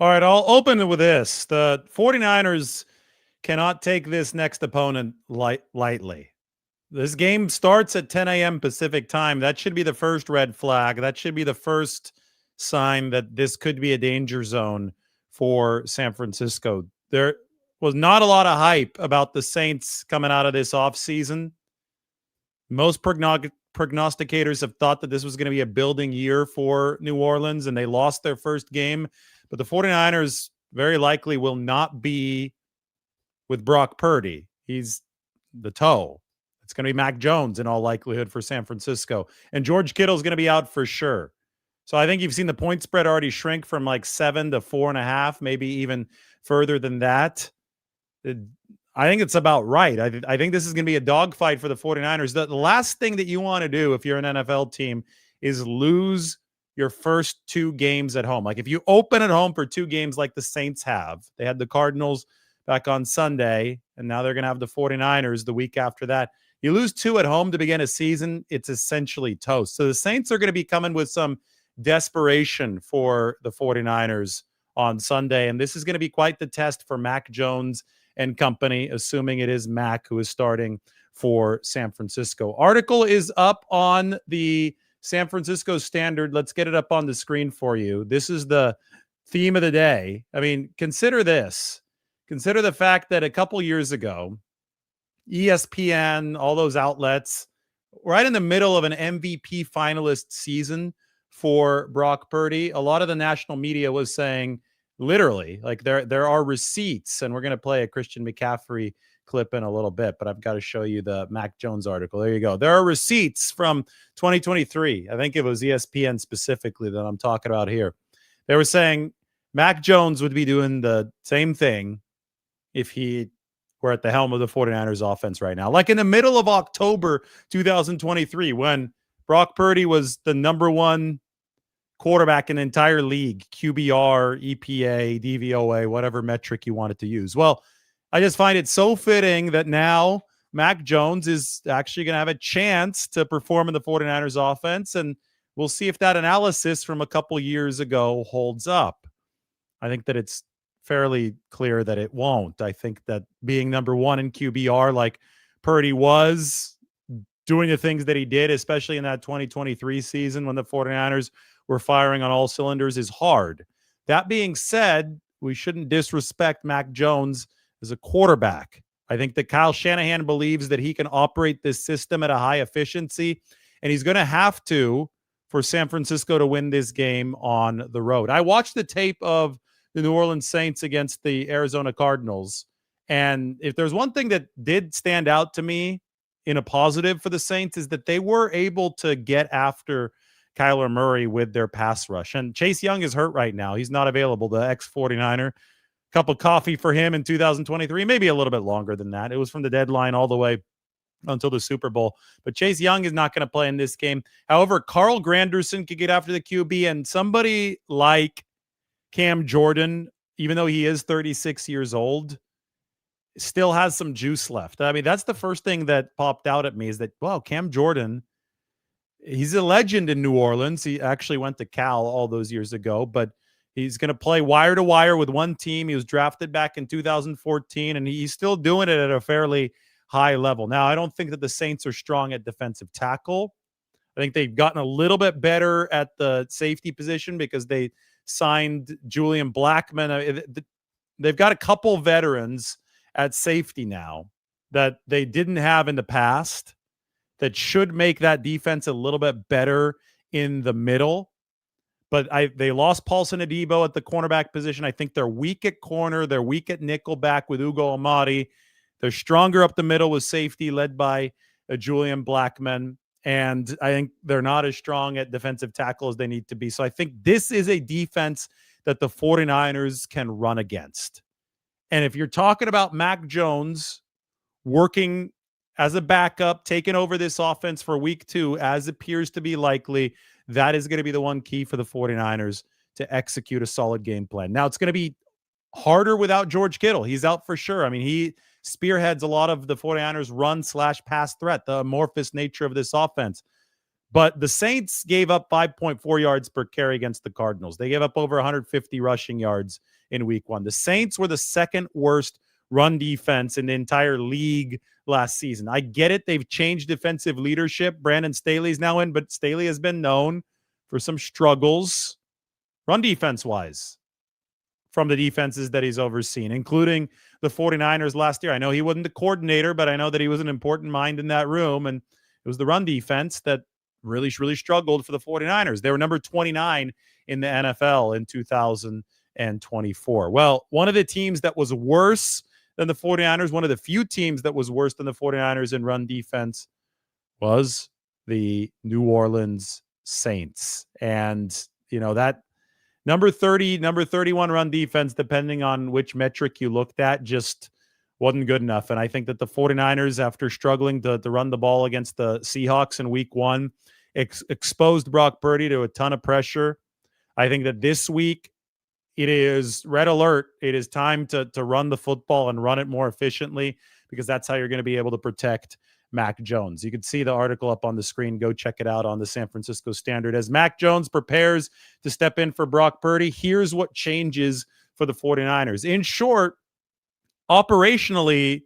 All right, I'll open it with this. The 49ers cannot take this next opponent lightly. This game starts at 10 a.m. Pacific time. That should be the first red flag. That should be the first sign that this could be a danger zone for San Francisco. There was not a lot of hype about the Saints coming out of this offseason. Most prognosticators have thought that this was going to be a building year for New Orleans, and they lost their first game. But the 49ers very likely will not be with Brock Purdy. He's the toe. It's going to be Mac Jones in all likelihood for San Francisco. And George Kittle's going to be out for sure. So I think you've seen the point spread already shrink from like 7 to 4.5, maybe even further than that. I think it's about right. I think this is going to be a dogfight for the 49ers. The last thing that you want to do if you're an NFL team is lose your first 2 games at home. Like if you open at home for 2 games like the Saints have, they had the Cardinals back on Sunday, and now they're going to have the 49ers the week after that. You lose 2 at home to begin a season, it's essentially toast. So the Saints are going to be coming with some desperation for the 49ers on Sunday, and this is going to be quite the test for Mac Jones and company, assuming it is Mac who is starting for San Francisco. Article is up on the San Francisco Standard. Let's get it up on the screen for you. This is the theme of the day. I mean, consider this. Consider the fact that a couple years ago, ESPN, all those outlets, right in the middle of an MVP finalist season for Brock Purdy, a lot of the national media was saying, literally, like there are receipts, and we're going to play a Christian McCaffrey clip in a little bit, but I've got to show you the Mac Jones article. There you go. There are receipts from 2023. I think it was ESPN specifically that I'm talking about here. They were saying Mac Jones would be doing the same thing if he were at the helm of the 49ers offense right now. Like in the middle of October 2023, when Brock Purdy was the number 1 quarterback in the entire league, QBR, EPA, DVOA, whatever metric you wanted to use. Well, I just find it so fitting that now Mac Jones is actually going to have a chance to perform in the 49ers offense, and we'll see if that analysis from a couple years ago holds up. I think that it's fairly clear that it won't. I think that being number 1 in QBR like Purdy was, doing the things that he did, especially in that 2023 season when the 49ers were firing on all cylinders, is hard. That being said, we shouldn't disrespect Mac Jones as a quarterback. I think that Kyle Shanahan believes that he can operate this system at a high efficiency, and he's going to have to for San Francisco to win this game on the road. I watched the tape of the New Orleans Saints against the Arizona Cardinals, and if there's one thing that did stand out to me in a positive for the Saints is that they were able to get after Kyler Murray with their pass rush. And Chase Young is hurt right now. He's not available, the ex-49er. Cup of coffee for him in 2023, maybe a little bit longer than that. It was from the deadline all the way until the Super Bowl. But Chase Young is not going to play in this game. However, Carl Granderson could get after the QB, and somebody like Cam Jordan, even though he is 36 years old, still has some juice left. I mean, that's the first thing that popped out at me is that, wow, Cam Jordan, he's a legend in New Orleans. He actually went to Cal all those years ago, but he's going to play wire to wire with one team. He was drafted back in 2014, and he's still doing it at a fairly high level. Now, I don't think that the Saints are strong at defensive tackle. I think they've gotten a little bit better at the safety position because they signed Julian Blackmon. They've got a couple veterans at safety now that they didn't have in the past that should make that defense a little bit better in the middle. But they lost Paulson Adebo at the cornerback position. I think they're weak at corner. They're weak at nickelback with Ugo Amadi. They're stronger up the middle with safety led by Julian Blackmon. And I think they're not as strong at defensive tackle as they need to be. So I think this is a defense that the 49ers can run against. And if you're talking about Mac Jones working as a backup, taking over this offense for week 2, as appears to be likely, that is going to be the one key for the 49ers to execute a solid game plan. Now, it's going to be harder without George Kittle. He's out for sure. I mean, he spearheads a lot of the 49ers run/pass threat, the amorphous nature of this offense. But the Saints gave up 5.4 yards per carry against the Cardinals. They gave up over 150 rushing yards in week 1. The Saints were the second worst run defense in the entire league last season. I get it. They've changed defensive leadership. Brandon Staley's now in, but Staley has been known for some struggles run defense-wise from the defenses that he's overseen, including the 49ers last year. I know he wasn't the coordinator, but I know that he was an important mind in that room, and it was the run defense that really struggled for the 49ers. They were number 29 in the NFL in 2024. Well, one of the teams that was worse than the 49ers, one of the few teams that was worse than the 49ers in run defense was the New Orleans Saints. And, you know, that number 30, number 31 run defense, depending on which metric you looked at, just wasn't good enough. And I think that the 49ers, after struggling to run the ball against the Seahawks in week 1, exposed Brock Purdy to a ton of pressure. I think that this week it is red alert. It is time to run the football and run it more efficiently, because that's how you're going to be able to protect Mac Jones. You can see the article up on the screen. Go check it out on the San Francisco Standard. As Mac Jones prepares to step in for Brock Purdy, here's what changes for the 49ers. In short, operationally,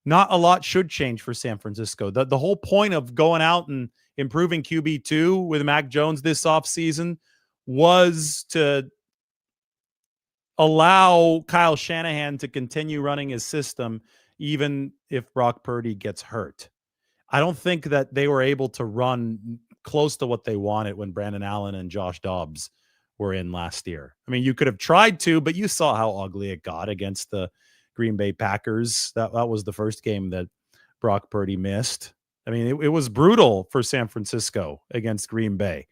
not a lot should change for San Francisco. The whole point of going out and improving QB2 with Mac Jones this offseason was to allow Kyle Shanahan to continue running his system even if Brock Purdy gets hurt. I don't think that they were able to run close to what they wanted when Brandon Allen and Josh Dobbs were in last year. I mean, you could have tried to, but you saw how ugly it got against the Green Bay Packers. That was the first game that Brock Purdy missed. I mean, it was brutal for San Francisco against Green Bay.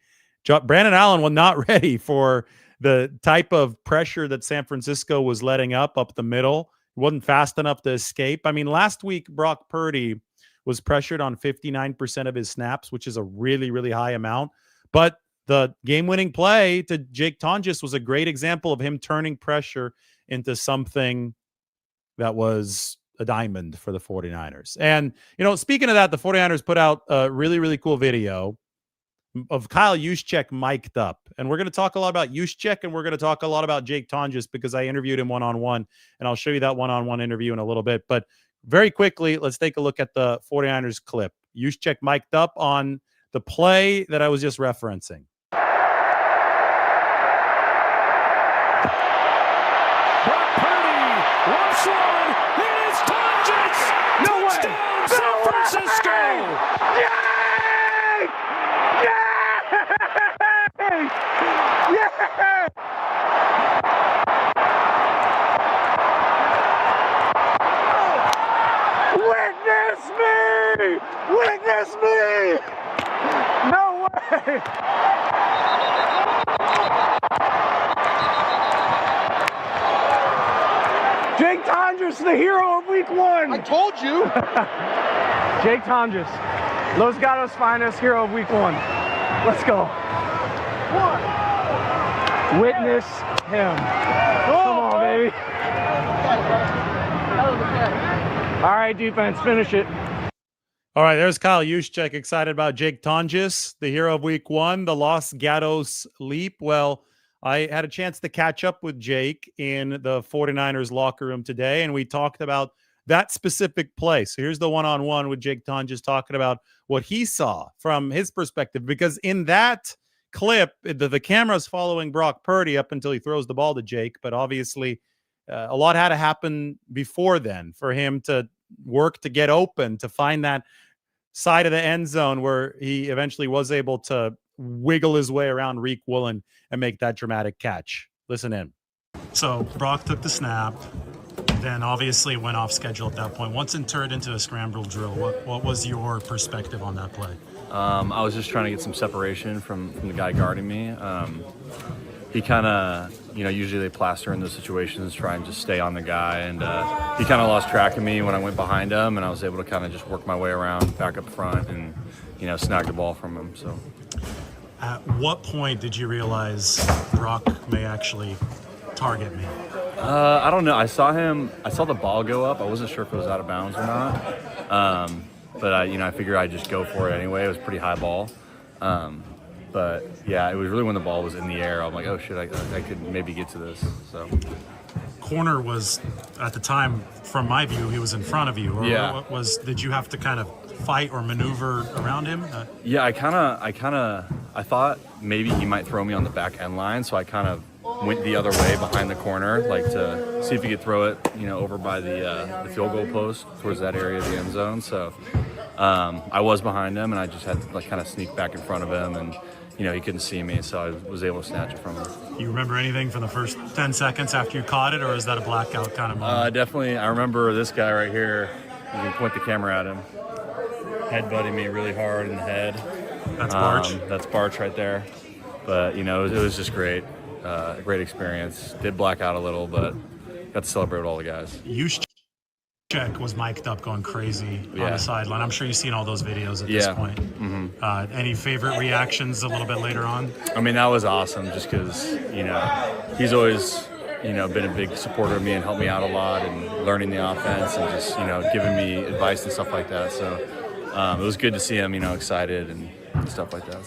Brandon Allen was not ready for the type of pressure that San Francisco was letting up the middle. He wasn't fast enough to escape. I mean, last week, Brock Purdy was pressured on 59% of his snaps, which is a really, really high amount. But the game-winning play to Jake Tonjes was a great example of him turning pressure into something that was a diamond for the 49ers. And, you know, speaking of that, the 49ers put out a really, really cool video of Kyle Juszczyk mic'd up. And we're going to talk a lot about Juszczyk, and we're going to talk a lot about Jake Tonjes because I interviewed him one-on-one, and I'll show you that one-on-one interview in a little bit. But very quickly, let's take a look at the 49ers clip. Juszczyk mic'd up on the play that I was just referencing. Brock Purdy, left one, it is Tonjes! No Touchdown, way! San Francisco! Yay! Yay! Yay! Witness me! Witness me! No way! Jake Tonjes, the hero of week 1. I told you. Jake Tonjes, Los Gatos finest, hero of week 1. Let's go. Witness him. Come on, baby. All right, defense, finish it. All right, there's Kyle Juszczyk excited about Jake Tonjes, the hero of week 1, the Los Gatos leap. Well, I had a chance to catch up with Jake in the 49ers locker room today, and we talked about that specific play. So here's the one-on-one with Jake Tonjes talking about what he saw from his perspective, because in that clip, the camera's following Brock Purdy up until he throws the ball to Jake, but obviously a lot had to happen before then for him to work to get open, to find that side of the end zone where he eventually was able to wiggle his way around Reek Woolen and make that dramatic catch. Listen in. So Brock took the snap, then obviously went off schedule at that point. Once it turned into a scramble drill, what was your perspective on that play? I was just trying to get some separation from the guy guarding me. He kind of, usually they plaster in those situations, try and just stay on the guy. And he kind of lost track of me when I went behind him, and I was able to kind of just work my way around back up front and, snag the ball from him. So, at what point did you realize Brock may actually target me? I don't know. I saw the ball go up. I wasn't sure if it was out of bounds or not. But I figured I'd just go for it anyway. It was a pretty high ball. But yeah, it was really when the ball was in the air. I'm like, oh shit, I could maybe get to this. So Corner was at the time, from my view, he was in front of you. Or Yeah. did you have to kind of fight or maneuver around him? yeah, I thought maybe he might throw me on the back end line, so I kind of went the other way behind the corner, like to see if he could throw it, over by the field goal post towards that area of the end zone. So I was behind him, and I just had to kind of sneak back in front of him, and he couldn't see me, so I was able to snatch it from him. You remember anything from the first 10 seconds after you caught it, or is that a blackout kind of moment? Definitely, I remember this guy right here. You can point the camera at him. Headbutting me really hard in the head. That's Barch. That's Barch right there. But, it was just great. A great experience. Did black out a little, but got to celebrate with all the guys. Juszczyk was mic'd up going crazy on Yeah. the sideline. I'm sure you've seen all those videos at this point. Any favorite reactions a little bit later on? I mean, that was awesome just because, he's always, been a big supporter of me and helped me out a lot and learning the offense and just, giving me advice and stuff like that. So it was good to see him, excited and stuff like that.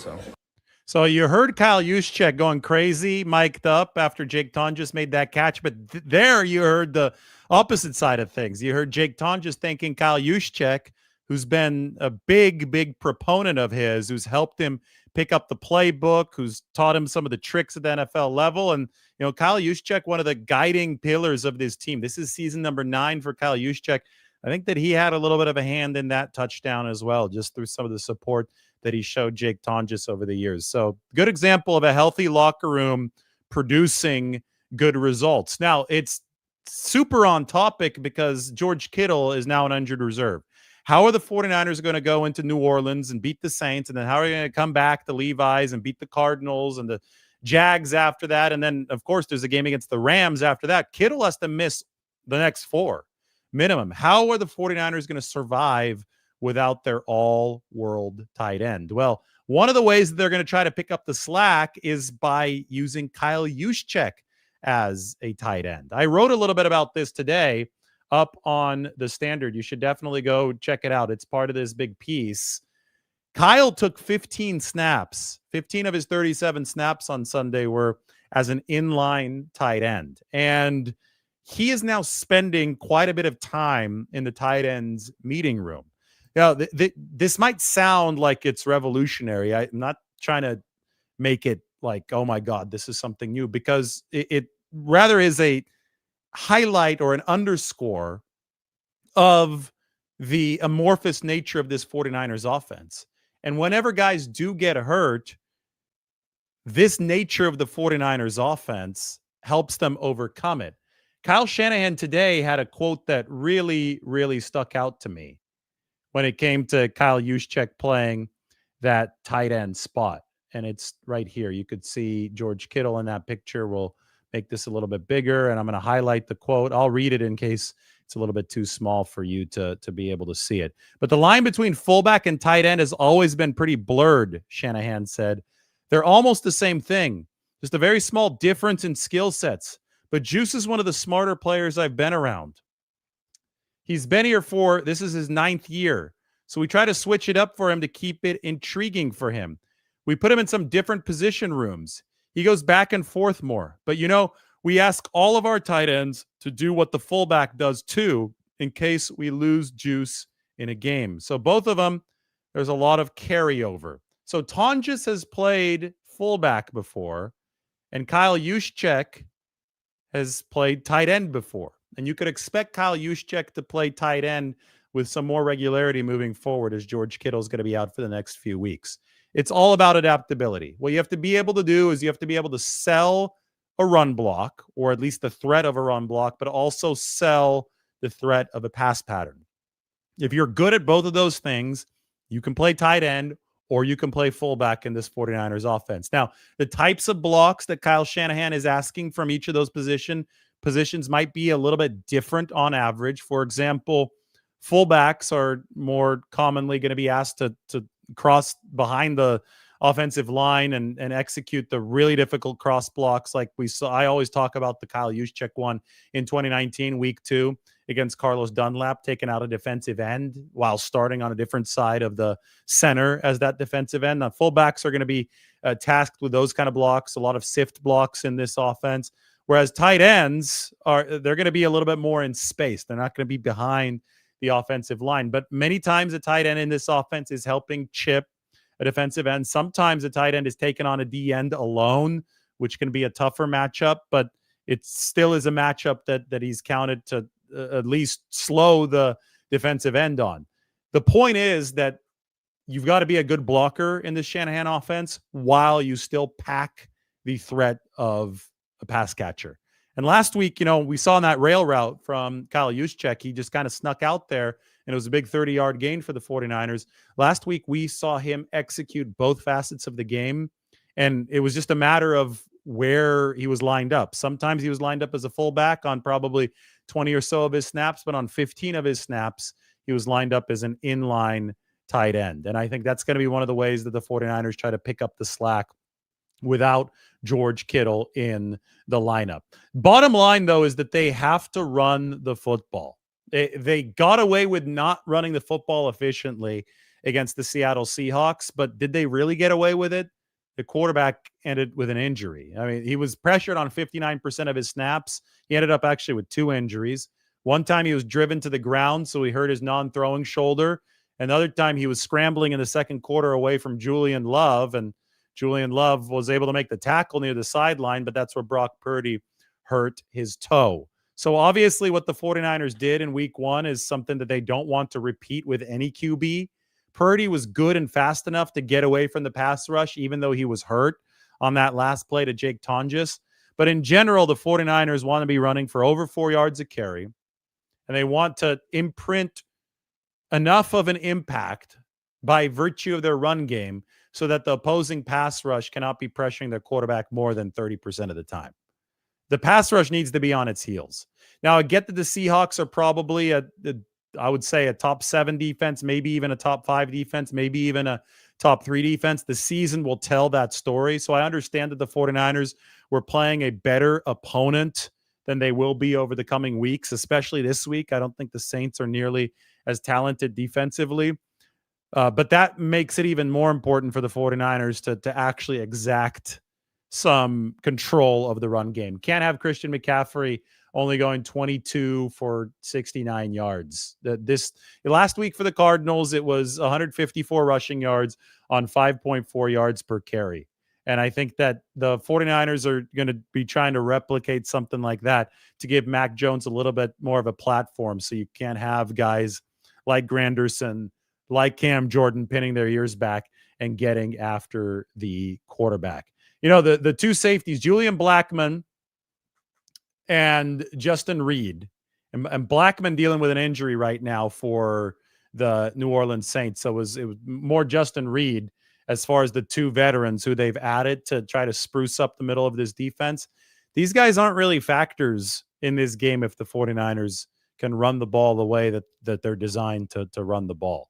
So you heard Kyle Juszczyk going crazy, mic'd up after Jake Tonjes made that catch, but there you heard the opposite side of things. You heard Jake Tonjes thanking Kyle Juszczyk, who's been a big proponent of his, who's helped him pick up the playbook, who's taught him some of the tricks at the NFL level. And, Kyle Juszczyk, one of the guiding pillars of this team. This is season number 9 for Kyle Juszczyk. I think that he had a little bit of a hand in that touchdown as well, just through some of the support that he showed Jake Tonjes over the years. So good example of a healthy locker room producing good results. Now, it's super on topic because George Kittle is now an injured reserve. How are the 49ers going to go into New Orleans and beat the Saints? And then how are they going to come back to Levi's and beat the Cardinals and the Jags after that? And then, of course, there's a game against the Rams after that. Kittle has to miss the next 4 minimum. How are the 49ers going to survive without their all-world tight end? Well, one of the ways that they're going to try to pick up the slack is by using Kyle Juszczyk as a tight end. I wrote a little bit about this today up on the Standard. You should definitely go check it out. It's part of this big piece. Kyle took 15 snaps. 15 of his 37 snaps on Sunday were as an inline tight end. And he is now spending quite a bit of time in the tight end's meeting room. Now, this might sound like it's revolutionary. I'm not trying to make it like, oh my God, this is something new, because it rather is a highlight or an underscore of the amorphous nature of this 49ers offense. And whenever guys do get hurt, this nature of the 49ers offense helps them overcome it. Kyle Shanahan today had a quote that really stuck out to me when it came to Kyle Juszczyk playing that tight end spot. And it's right here. You could see George Kittle in that picture. We'll make this a little bit bigger, and I'm going to highlight the quote. I'll read it in case it's a little bit too small for you to be able to see it. But the line between fullback and tight end has always been pretty blurred, Shanahan said. They're almost the same thing, just a very small difference in skill sets. But Juice is one of the smarter players I've been around. He's been here this is his 9th year. So we try to switch it up for him to keep it intriguing for him. We put him in some different position rooms. He goes back and forth more. But, we ask all of our tight ends to do what the fullback does too, in case we lose Juice in a game. So both of them, there's a lot of carryover. So Tonjes has played fullback before, and Kyle Juszczyk has played tight end before. And you could expect Kyle Juszczyk to play tight end with some more regularity moving forward, as George Kittle is going to be out for the next few weeks. It's all about adaptability. What you have to be able to do is you have to be able to sell a run block, or at least the threat of a run block, but also sell the threat of a pass pattern. If you're good at both of those things, you can play tight end or you can play fullback in this 49ers offense. Now, the types of blocks that Kyle Shanahan is asking from each of those positions might be a little bit different on average. For example, fullbacks are more commonly going to be asked to cross behind the offensive line and execute the really difficult cross blocks like we saw. I always talk about the Kyle Juszczyk one in 2019, week 2 against Carlos Dunlap, taking out a defensive end while starting on a different side of the center as that defensive end. Now, fullbacks are going to be tasked with those kind of blocks, a lot of sift blocks in this offense, whereas tight ends they're going to be a little bit more in space. They're not going to be behind the offensive line, but many times a tight end in this offense is helping chip a defensive end. Sometimes a tight end is taken on a D end alone, which can be a tougher matchup, but it still is a matchup that he's counted to at least slow the defensive end on. The point is that you've got to be a good blocker in this Shanahan offense while you still pack the threat of a pass catcher. And last week, we saw in that rail route from Kyle Juszczyk, he just kind of snuck out there, and it was a big 30-yard gain for the 49ers. Last week, we saw him execute both facets of the game, and it was just a matter of where he was lined up. Sometimes he was lined up as a fullback on probably 20 or so of his snaps, but on 15 of his snaps, he was lined up as an inline tight end. And I think that's going to be one of the ways that the 49ers try to pick up the slack without George Kittle in the lineup. Bottom line, though, is that they have to run the football. They got away with not running the football efficiently against the Seattle Seahawks, but did they really get away with it? The quarterback ended with an injury. I mean, he was pressured on 59% of his snaps. He ended up actually with 2 injuries. One time he was driven to the ground, so he hurt his non-throwing shoulder. Another time he was scrambling in the second quarter away from Julian Love, and Julian Love was able to make the tackle near the sideline, but that's where Brock Purdy hurt his toe. So obviously what the 49ers did in week 1 is something that they don't want to repeat with any QB. Purdy was good and fast enough to get away from the pass rush, even though he was hurt on that last play to Jake Tonjes. But in general, the 49ers want to be running for over 4 yards a carry, and they want to imprint enough of an impact by virtue of their run game so that the opposing pass rush cannot be pressuring their quarterback more than 30% of the time. The pass rush needs to be on its heels. Now, I get that the Seahawks are probably I would say a top 7 defense, maybe even a top 5 defense, maybe even a top 3 defense. The season will tell that story. So I understand that the 49ers were playing a better opponent than they will be over the coming weeks, especially this week. I don't think the Saints are nearly as talented defensively. But that makes it even more important for the 49ers to actually exact some control of the run game. Can't have Christian McCaffrey only going 22 for 69 yards. Last week for the Cardinals, it was 154 rushing yards on 5.4 yards per carry. And I think that the 49ers are going to be trying to replicate something like that to give Mac Jones a little bit more of a platform. So you can't have guys like Granderson, like Cam Jordan pinning their ears back and getting after the quarterback. The 2 safeties, Julian Blackmon and Justin Reed. And Blackmon dealing with an injury right now for the New Orleans Saints. So it was more Justin Reed as far as the 2 veterans who they've added to try to spruce up the middle of this defense. These guys aren't really factors in this game if the 49ers can run the ball the way that they're designed to run the ball.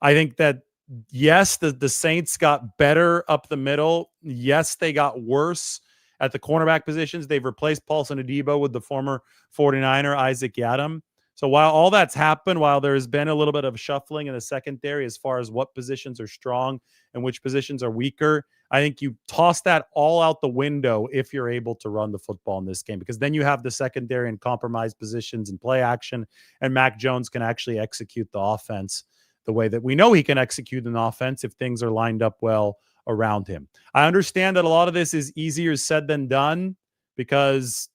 I think that, yes, the Saints got better up the middle. Yes, they got worse at the cornerback positions. They've replaced Paulson Adebo with the former 49er, Isaac Yiadom. So while all that's happened, while there's been a little bit of shuffling in the secondary as far as what positions are strong and which positions are weaker, I think you toss that all out the window if you're able to run the football in this game, because then you have the secondary and compromised positions and play action, and Mac Jones can actually execute the offense the way that we know he can execute an offense if things are lined up well around him. I understand that a lot of this is easier said than done because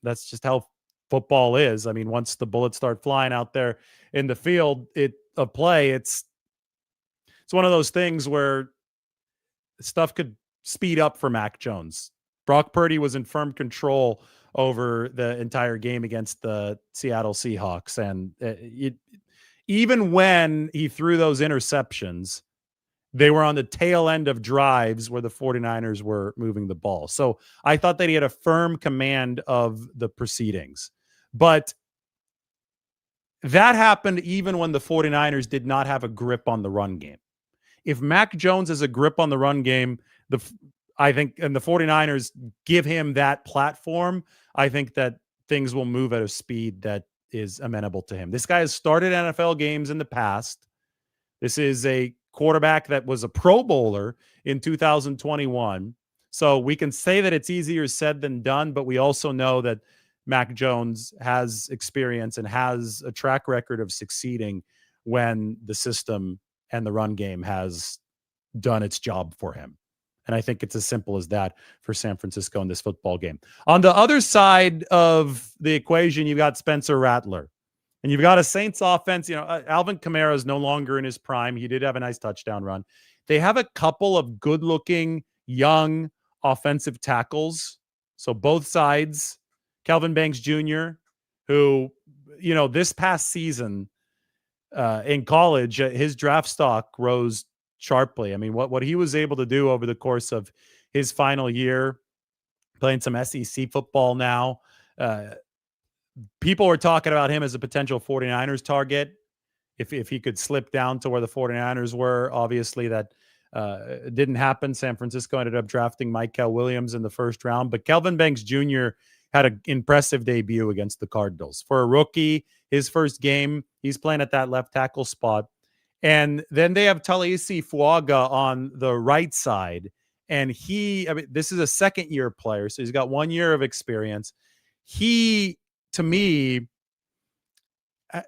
that's just how football is. I mean, once the bullets start flying out there in the field of play, it's one of those things where stuff could speed up for Mac Jones. Brock Purdy was in firm control over the entire game against the Seattle Seahawks, and even when he threw those interceptions, they were on the tail end of drives where the 49ers were moving the ball. So I thought that he had a firm command of the proceedings. But that happened even when the 49ers did not have a grip on the run game. if Mac Jones has a grip on the run game, I think, and the 49ers give him that platform, I think that things will move at a speed that is amenable to him. This guy has started NFL games in the past. This is a quarterback that was a Pro Bowler in 2021. So we can say that it's easier said than done, but we also know that Mac Jones has experience and has a track record of succeeding when the system and the run game has done its job for him. And I think it's as simple as that for San Francisco in this football game. On the other side of the equation, you've got Spencer Rattler. And you've got a Saints offense. Alvin Kamara is no longer in his prime. He did have a nice touchdown run. They have a couple of good-looking, young offensive tackles. So both sides. Kelvin Banks Jr., who, this past season in college, his draft stock rose sharply. I mean, what he was able to do over the course of his final year, playing some SEC football now, people were talking about him as a potential 49ers target if he could slip down to where the 49ers were. Obviously, that didn't happen. San Francisco ended up drafting Michael Williams in the first round. But Kelvin Banks Jr. had an impressive debut against the Cardinals. For a rookie, his first game, he's playing at that left tackle spot. And then they have Talisi Fuaga on the right side. And this is a second-year player, so he's got 1 year of experience. He, to me,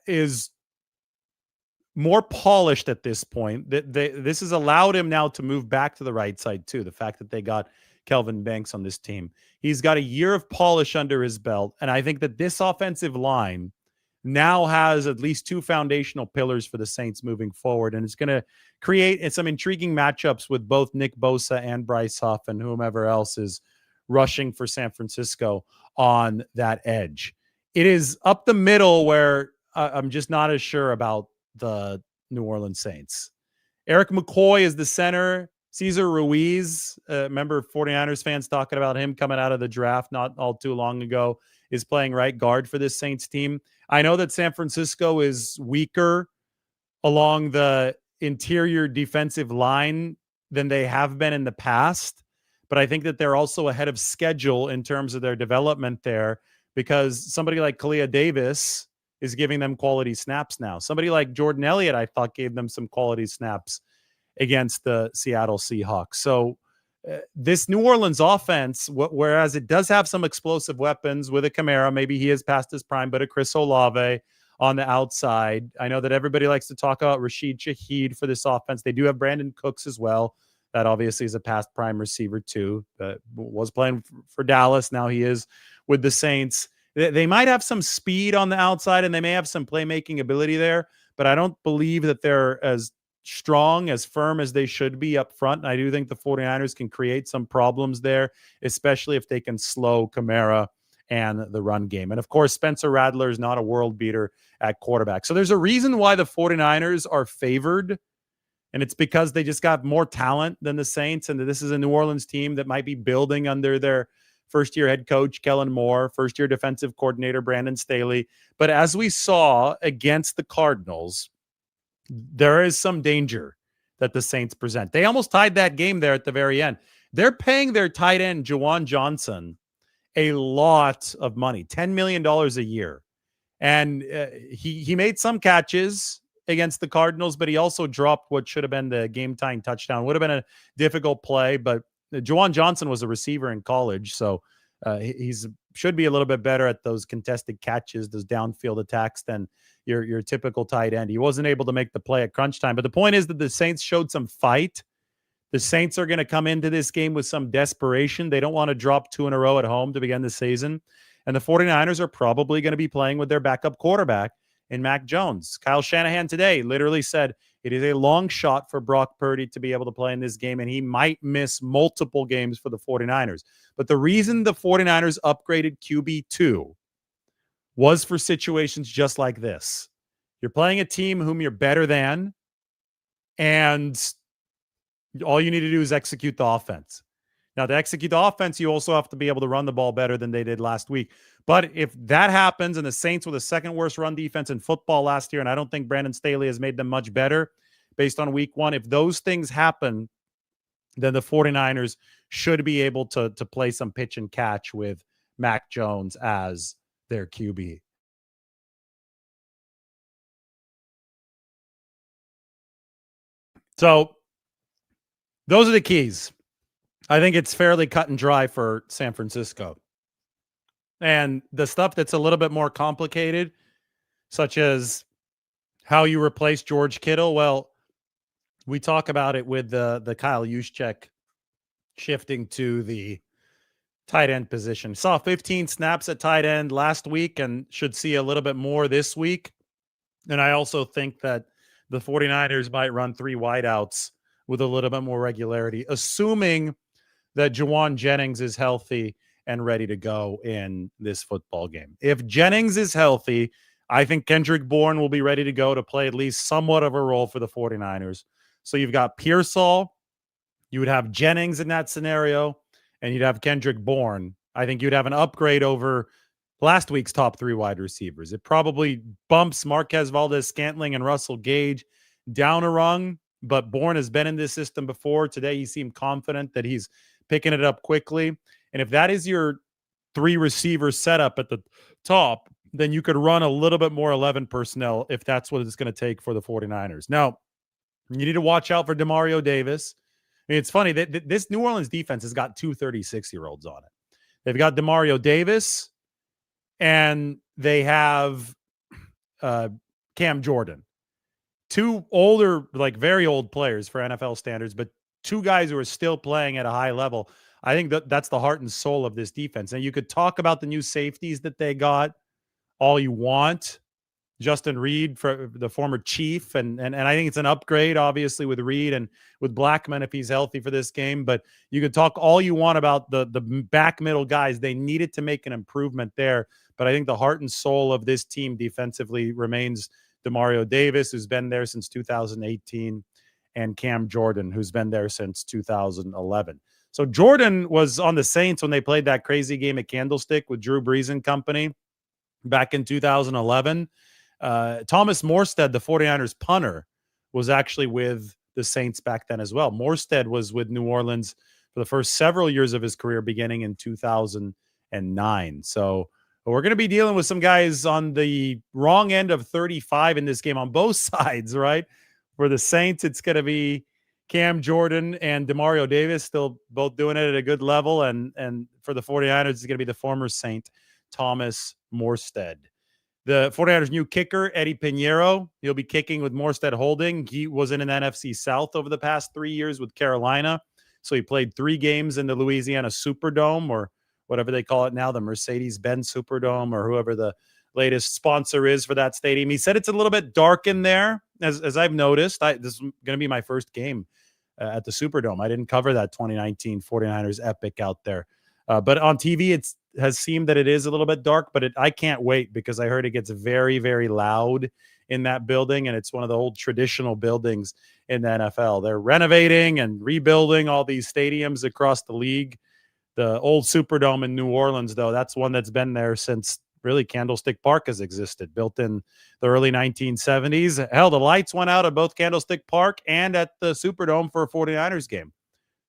is more polished at this point. This has allowed him now to move back to the right side, too, the fact that they got Kelvin Banks on this team. He's got a year of polish under his belt, and I think that this offensive line now has at least two foundational pillars for the Saints moving forward, and it's going to create some intriguing matchups with both Nick Bosa and Bryce Huff and whomever else is rushing for San Francisco on that edge. It is up the middle where I'm just not as sure about the New Orleans Saints. Eric McCoy is the center. Cesar Ruiz, remember 49ers fans talking about him coming out of the draft not all too long ago, is playing right guard for this Saints team. I know that San Francisco is weaker along the interior defensive line than they have been in the past, but I think that they're also ahead of schedule in terms of their development there because somebody like Kalia Davis is giving them quality snaps now. Somebody like Jordan Elliott, I thought, gave them some quality snaps against the Seattle Seahawks. So this New Orleans offense, whereas it does have some explosive weapons with a Kamara, maybe he is past his prime, but a Chris Olave on the outside. I know that everybody likes to talk about Rashid Shaheed for this offense. They do have Brandon Cooks as well. That obviously is a past prime receiver too. Was playing for Dallas. Now he is with the Saints. They might have some speed on the outside and they may have some playmaking ability there, but I don't believe that they're as strong, as firm as they should be up front. And I do think the 49ers can create some problems there, especially if they can slow Kamara and the run game. And of course, Spencer Rattler is not a world beater at quarterback. So there's a reason why the 49ers are favored. And it's because they just got more talent than the Saints. And this is a New Orleans team that might be building under their first-year head coach, Kellen Moore, first-year defensive coordinator, Brandon Staley. But as we saw against the Cardinals, there is some danger that the Saints present. They almost tied that game there at the very end. They're paying their tight end, Juwan Johnson, a lot of money, $10 million a year. And he made some catches against the Cardinals, but he also dropped what should have been the game-tying touchdown. Would have been a difficult play, but Juwan Johnson was a receiver in college, so he's should be a little bit better at those contested catches, those downfield attacks than your typical tight end. He wasn't able to make the play at crunch time, but the point is that the Saints showed some fight. The Saints are going to come into this game with some desperation. They don't want to drop two in a row at home to begin the season, and the 49ers are probably going to be playing with their backup quarterback in Mac Jones. Kyle Shanahan today literally said it is a long shot for Brock Purdy to be able to play in this game, and he might miss multiple games for the 49ers. But the reason the 49ers upgraded QB2 was for situations just like this. You're playing a team whom you're better than, and all you need to do is execute the offense. Now, to execute the offense, you also have to be able to run the ball better than they did last week. But if that happens, and the Saints were the second worst run defense in football last year, and I don't think Brandon Staley has made them much better, based on week one. If those things happen, then the 49ers should be able to play some pitch and catch with Mac Jones as their QB. So those are the keys. I think it's fairly cut and dry for San Francisco. And the stuff that's a little bit more complicated, such as how you replace George Kittle, well, we talk about it with the Kyle Juszczyk shifting to the tight end position. Saw 15 snaps at tight end last week and should see a little bit more this week. And I also think that the 49ers might run 3 wideouts with a little bit more regularity, assuming that Juwan Jennings is healthy and ready to go in this football game. If Jennings is healthy, I think Kendrick Bourne will be ready to go to play at least somewhat of a role for the 49ers. So you've got Pearsall, you would have Jennings in that scenario, and you'd have Kendrick Bourne. I think you'd have an upgrade over last week's top 3 wide receivers. It probably bumps Marquez Valdez-Scantling and Russell Gage down a rung, but Bourne has been in this system before. Today he seemed confident that he's picking it up quickly. And if that is your 3 receiver setup at the top, then you could run a little bit more 11 personnel if that's what it's going to take for the 49ers. Now, you need to watch out for Demario Davis. I mean, it's funny that this New Orleans defense has got 2 36-year-olds on it. They've got Demario Davis and they have Cam Jordan. 2 older, like very old players for NFL standards, but 2 guys who are still playing at a high level. I think that's the heart and soul of this defense. And you could talk about the new safeties that they got all you want. Justin Reed, for the former Chief, and I think it's an upgrade, obviously, with Reed and with Blackman if he's healthy for this game. But you could talk all you want about the back middle guys. They needed to make an improvement there. But I think the heart and soul of this team defensively remains Demario Davis, who's been there since 2018, and Cam Jordan, who's been there since 2011. So Jordan was on the Saints when they played that crazy game at Candlestick with Drew Brees and company back in 2011. Thomas Morstead, the 49ers punter, was actually with the Saints back then as well. Morstead was with New Orleans for the first several years of his career, beginning in 2009. So we're going to be dealing with some guys on the wrong end of 35 in this game on both sides, right? For the Saints, it's going to be Cam Jordan and Demario Davis still both doing it at a good level. And for the 49ers, it's going to be the former Saint, Thomas Morstead. The 49ers' new kicker, Eddie Pinheiro, he'll be kicking with Morstead holding. He was in an NFC South over the past 3 years with Carolina. So he played 3 games in the Louisiana Superdome, or whatever they call it now, the Mercedes-Benz Superdome, or whoever the latest sponsor is for that stadium. He said it's a little bit dark in there, as I've noticed. This is going to be my first game at the Superdome. I didn't cover that 2019 49ers epic out there. But on TV, it has seemed that it is a little bit dark, but I can't wait because I heard it gets very, very loud in that building, and it's one of the old traditional buildings in the NFL. They're renovating and rebuilding all these stadiums across the league. The old Superdome in New Orleans, though, that's one that's been there since really Candlestick Park has existed, built in the early 1970s. Hell, the lights went out at both Candlestick Park and at the Superdome for a 49ers game.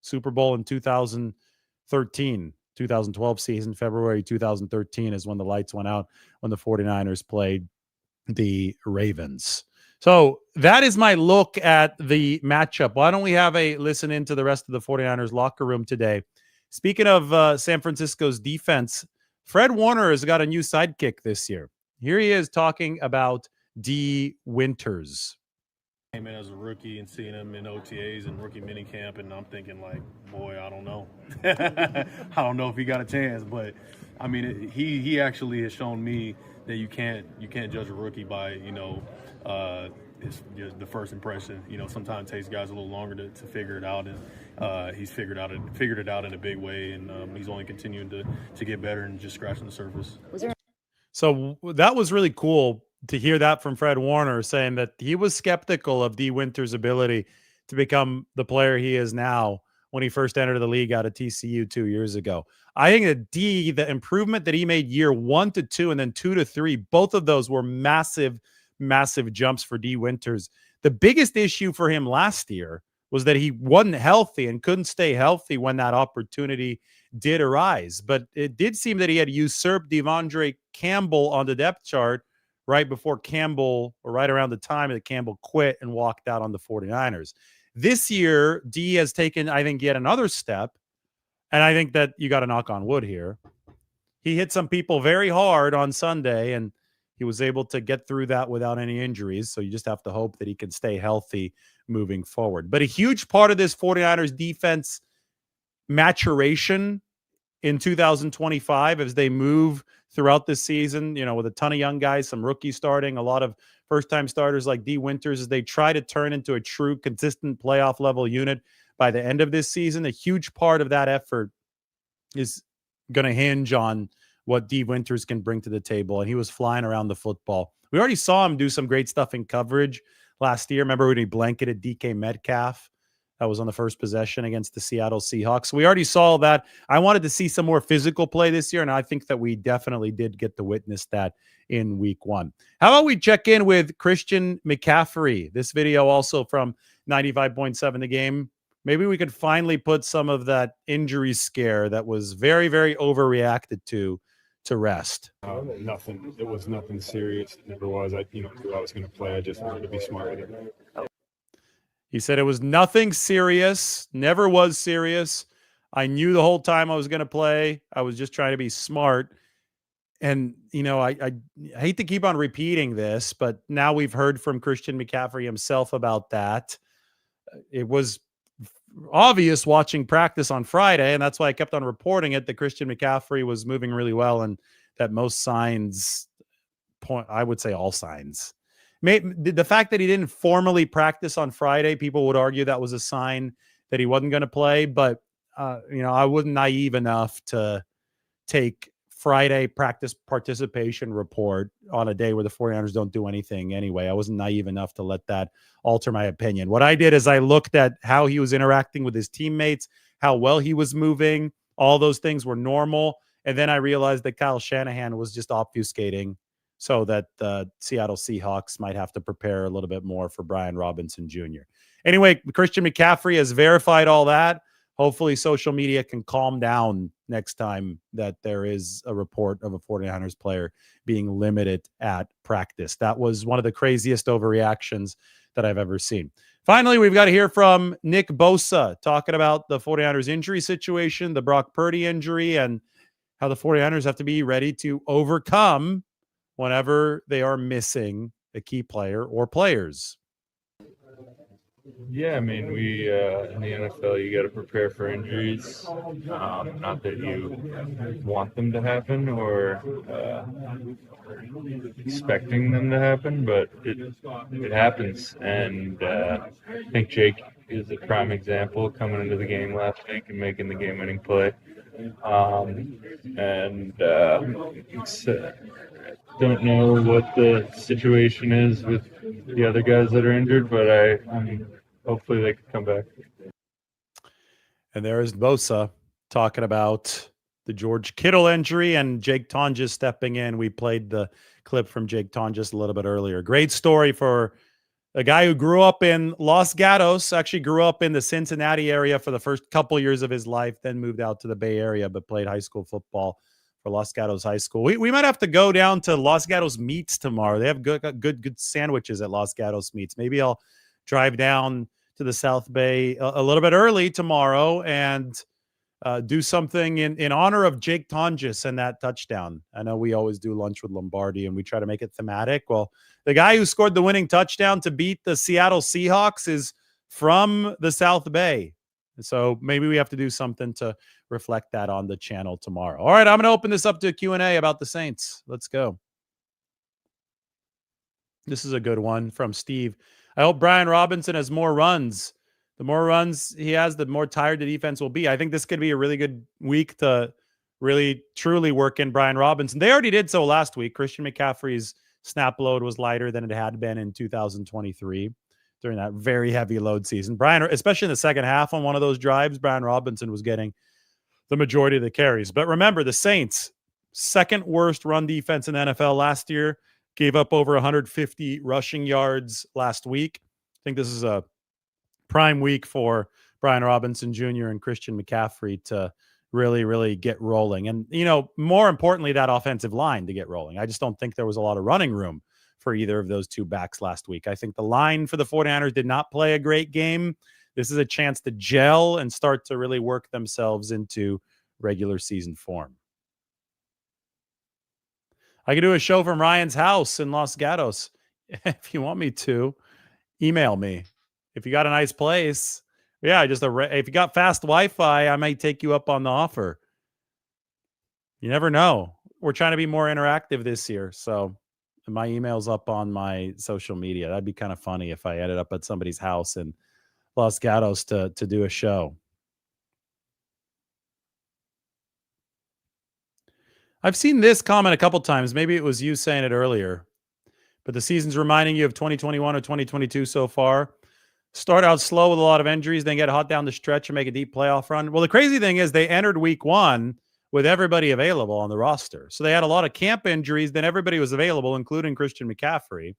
Super Bowl in 2013. 2012 season, February 2013 is when the lights went out when the 49ers played the Ravens. So that is my look at the matchup. Why don't we have a listen into the rest of the 49ers locker room today? Speaking of San Francisco's defense, Fred Warner has got a new sidekick this year. Here he is talking about D. Winters. Came in as a rookie and seeing him in OTAs and rookie minicamp, and I'm thinking, like, boy, I don't know. I don't know if he got a chance, but I mean, he actually has shown me that you can't judge a rookie by it's just the first impression. Sometimes it takes guys a little longer to figure it out, and he's figured it out in a big way, and he's only continuing to get better and just scratching the surface. So that was really cool to hear that from Fred Warner, saying that he was skeptical of D. Winters' ability to become the player he is now when he first entered the league out of TCU 2 years ago. I think that the improvement that he made year 1 to 2 and then 2 to 3, both of those were massive, massive jumps for D. Winters The biggest issue for him last year was that he wasn't healthy and couldn't stay healthy when that opportunity did arise. But it did seem that he had usurped Devondre Campbell on the depth chart right before Campbell, or right around the time that Campbell quit and walked out on the 49ers. This year, D has taken, I think, yet another step. And I think that you got to knock on wood here. He hit some people very hard on Sunday, and he was able to get through that without any injuries. So you just have to hope that he can stay healthy moving forward. But a huge part of this 49ers defense maturation in 2025 as they move throughout this season, with a ton of young guys, some rookies starting, a lot of first-time starters like D. Winters, as they try to turn into a true, consistent playoff level unit by the end of this season. A huge part of that effort is going to hinge on what D. Winters can bring to the table. And he was flying around the football. We already saw him do some great stuff in coverage last year. Remember when he blanketed DK Metcalf? That was on the first possession against the Seattle Seahawks. We already saw that. I wanted to see some more physical play this year, and I think that we definitely did get to witness that in week 1. How about we check in with Christian McCaffrey? This video also from 95.7 The Game. Maybe we could finally put some of that injury scare that was very, very overreacted to rest. Nothing. It was nothing serious. It never was. I knew I was going to play. I just wanted to be smart with it. He said it was nothing serious, never was serious. I knew the whole time I was going to play. I was just trying to be smart. And, I hate to keep on repeating this, but now we've heard from Christian McCaffrey himself about that. It was obvious watching practice on Friday, and that's why I kept on reporting it, that Christian McCaffrey was moving really well, and that most signs point, I would say all signs. The fact that he didn't formally practice on Friday, people would argue that was a sign that he wasn't going to play. But, I wasn't naive enough to take Friday practice participation report on a day where the 49ers don't do anything anyway. I wasn't naive enough to let that alter my opinion. What I did is I looked at how he was interacting with his teammates, how well he was moving. All those things were normal. And then I realized that Kyle Shanahan was just obfuscating so that the Seattle Seahawks might have to prepare a little bit more for Brian Robinson Jr. Anyway, Christian McCaffrey has verified all that. Hopefully social media can calm down next time that there is a report of a 49ers player being limited at practice. That was one of the craziest overreactions that I've ever seen. Finally, we've got to hear from Nick Bosa talking about the 49ers injury situation, the Brock Purdy injury, and how the 49ers have to be ready to overcome whenever they are missing a key player or players. Yeah, I mean, we in the NFL, you got to prepare for injuries. Not that you want them to happen or expecting them to happen, but it happens. And I think Jake is a prime example coming into the game last week and making the game-winning play. Don't know what the situation is with the other guys that are injured, but I'm hopefully they can come back. And there is Bosa talking about the George Kittle injury and Jake Tonjes stepping in. We played the clip from Jake Tonjes a little bit earlier. Great story for a guy who grew up in Los Gatos, actually grew up in the Cincinnati area for the first couple years of his life, then moved out to the Bay Area, but played high school football for Los Gatos High School. We might have to go down to Los Gatos Meats tomorrow. They have good sandwiches at Los Gatos Meats. Maybe I'll drive down to the South Bay a little bit early tomorrow and do something in honor of Jake Tonjes and that touchdown. I know we always do lunch with Lombardi and we try to make it thematic. Well, the guy who scored the winning touchdown to beat the Seattle Seahawks is from the South Bay. So maybe we have to do something to reflect that on the channel tomorrow. All right, I'm going to open this up to a Q&A about the Saints. Let's go. This is a good one from Steve. I hope Brian Robinson has more runs. The more runs he has, the more tired the defense will be. I think this could be a really good week to really, truly work in Brian Robinson. They already did so last week. Christian McCaffrey's snap load was lighter than it had been in 2023 during that very heavy load season. Brian, especially in the second half on one of those drives, Brian Robinson was getting the majority of the carries. But remember, the Saints, second worst run defense in the NFL last year, gave up over 150 rushing yards last week. think this is a prime week for Brian Robinson Jr. and Christian McCaffrey to really, really get rolling. And, more importantly, that offensive line to get rolling. I just don't think there was a lot of running room for either of those two backs last week. I think the line for the 49ers did not play a great game. This is a chance to gel and start to really work themselves into regular season form. I could do a show from Ryan's house in Los Gatos. If you want me to, email me. If you got a nice place, if you got fast Wi-Fi, I might take you up on the offer. You never know. We're trying to be more interactive this year, so my email's up on my social media. That'd be kind of funny if I ended up at somebody's house in Los Gatos to do a show. I've seen this comment a couple times. Maybe it was you saying it earlier, but the season's reminding you of 2021 or 2022 so far. Start out slow with a lot of injuries, then get hot down the stretch and make a deep playoff run. Well, the crazy thing is they entered week one with everybody available on the roster. So they had a lot of camp injuries. Then everybody was available, including Christian McCaffrey.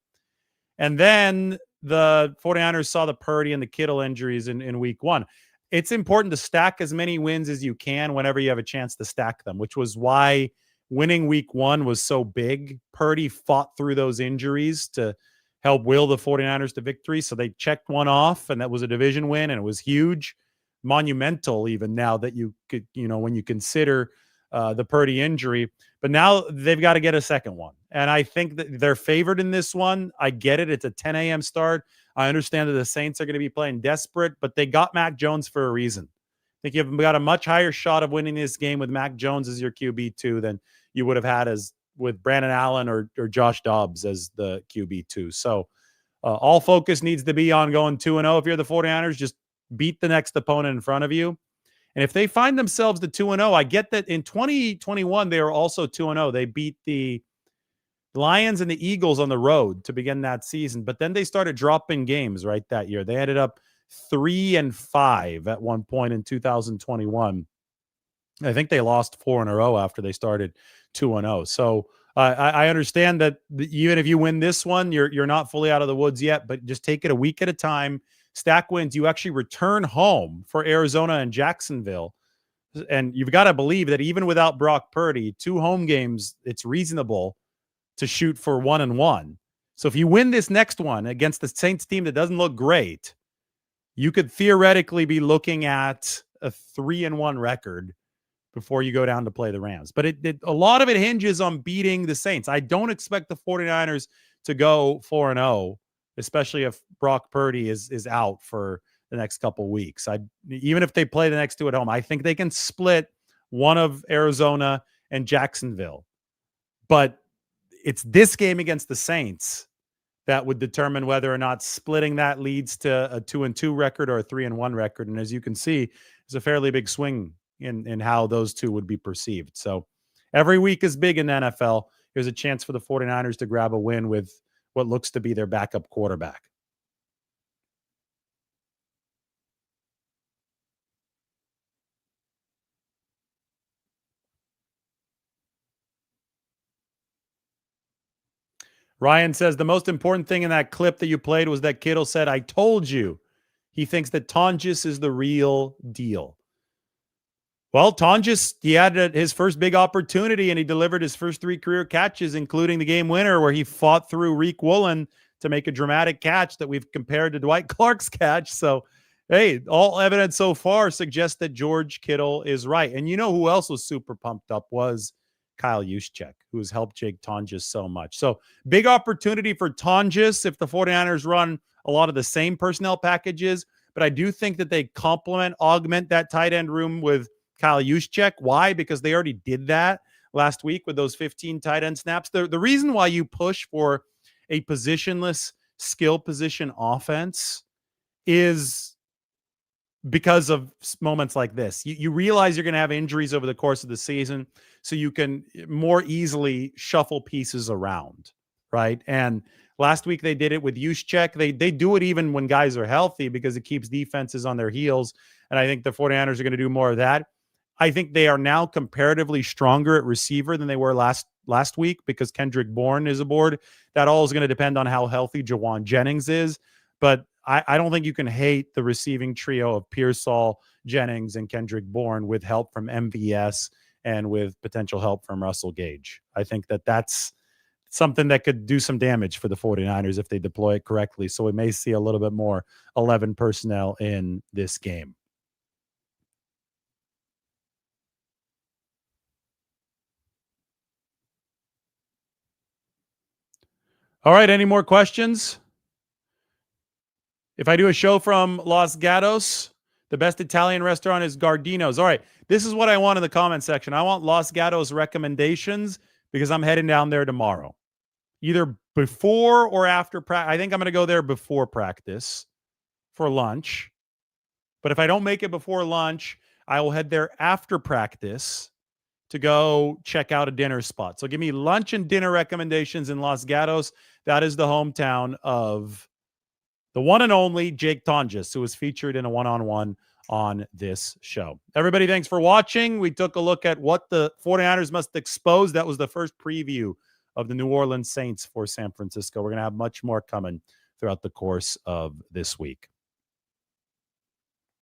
And then the 49ers saw the Purdy and the Kittle injuries in week one. It's important to stack as many wins as you can whenever you have a chance to stack them, which was why winning week one was so big. Purdy fought through those injuries to help will the 49ers to victory. So they checked one off, and that was a division win, and it was huge, monumental even now that you could, when you consider the Purdy injury. But now they've got to get a second one. And I think that they're favored in this one. I get it. It's a 10 a.m. start. I understand that the Saints are going to be playing desperate, but they got Mac Jones for a reason. I think you've got a much higher shot of winning this game with Mac Jones as your QB2 than you would have had as with Brandon Allen or Josh Dobbs as the QB2. So all focus needs to be on going 2-0. If you're the 49ers, just beat the next opponent in front of you. And if they find themselves to 2-0, I get that in 2021, they were also 2-0. They beat the Lions and the Eagles on the road to begin that season. But then they started dropping games right that year. They ended up 3-5 at one point in 2021. I think they lost 4 in a row after they started 2-0. So I understand that even if you win this one, you're not fully out of the woods yet, but just take it a week at a time. Stack wins. You actually return home for Arizona and Jacksonville. And you've got to believe that even without Brock Purdy, 2 home games, it's reasonable to shoot for 1-1. So if you win this next one against the Saints team that doesn't look great, you could theoretically be looking at a 3-1 record before you go down to play the Rams. But a lot of it hinges on beating the Saints. I don't expect the 49ers to go 4-0, especially if Brock Purdy is out for the next couple weeks. Even if they play the next 2 at home, I think they can split one of Arizona and Jacksonville. But it's this game against the Saints that would determine whether or not splitting that leads to a 2-2 record or a 3-1 record. And as you can see, it's a fairly big swing in how those two would be perceived. So every week is big in the NFL. Here's a chance for the 49ers to grab a win with what looks to be their backup quarterback. Ryan says the most important thing in that clip that you played was that Kittle said, "I told you." He thinks that Tonjes is the real deal. Well, Tonjes, he had his first big opportunity, and he delivered his first 3 career catches, including the game winner where he fought through Reek Woolen to make a dramatic catch that we've compared to Dwight Clark's catch. So, hey, all evidence so far suggests that George Kittle is right. And you know who else was super pumped up was Kyle Juszczyk, who has helped Jake Tonjes so much. So, big opportunity for Tonjes if the 49ers run a lot of the same personnel packages. But I do think that they augment that tight end room with Kyle Juszczyk. Why? Because they already did that last week with those 15 tight end snaps. The reason why you push for a positionless skill position offense is because of moments like this. You realize you're going to have injuries over the course of the season, so you can more easily shuffle pieces around, right? And last week they did it with Juszczyk. They do it even when guys are healthy because it keeps defenses on their heels. And I think the 49ers are going to do more of that. I think they are now comparatively stronger at receiver than they were last week because Kendrick Bourne is aboard. That all is going to depend on how healthy Jawan Jennings is. But I don't think you can hate the receiving trio of Pearsall, Jennings, and Kendrick Bourne with help from MVS and with potential help from Russell Gage. I think that's something that could do some damage for the 49ers if they deploy it correctly. So we may see a little bit more 11 personnel in this game. All right, any more questions? If I do a show from Los Gatos, the best Italian restaurant is Gardino's. All right, this is what I want in the comment section. I want Los Gatos recommendations because I'm heading down there tomorrow. Either before or after practice. I think I'm going to go there before practice for lunch. But if I don't make it before lunch, I will head there after practice to go check out a dinner spot. So give me lunch and dinner recommendations in Los Gatos. That is the hometown of the one and only Jake Tonjes, who was featured in a one-on-one on this show. Everybody, thanks for watching. We took a look at what the 49ers must expose. That was the first preview of the New Orleans Saints for San Francisco. We're going to have much more coming throughout the course of this week.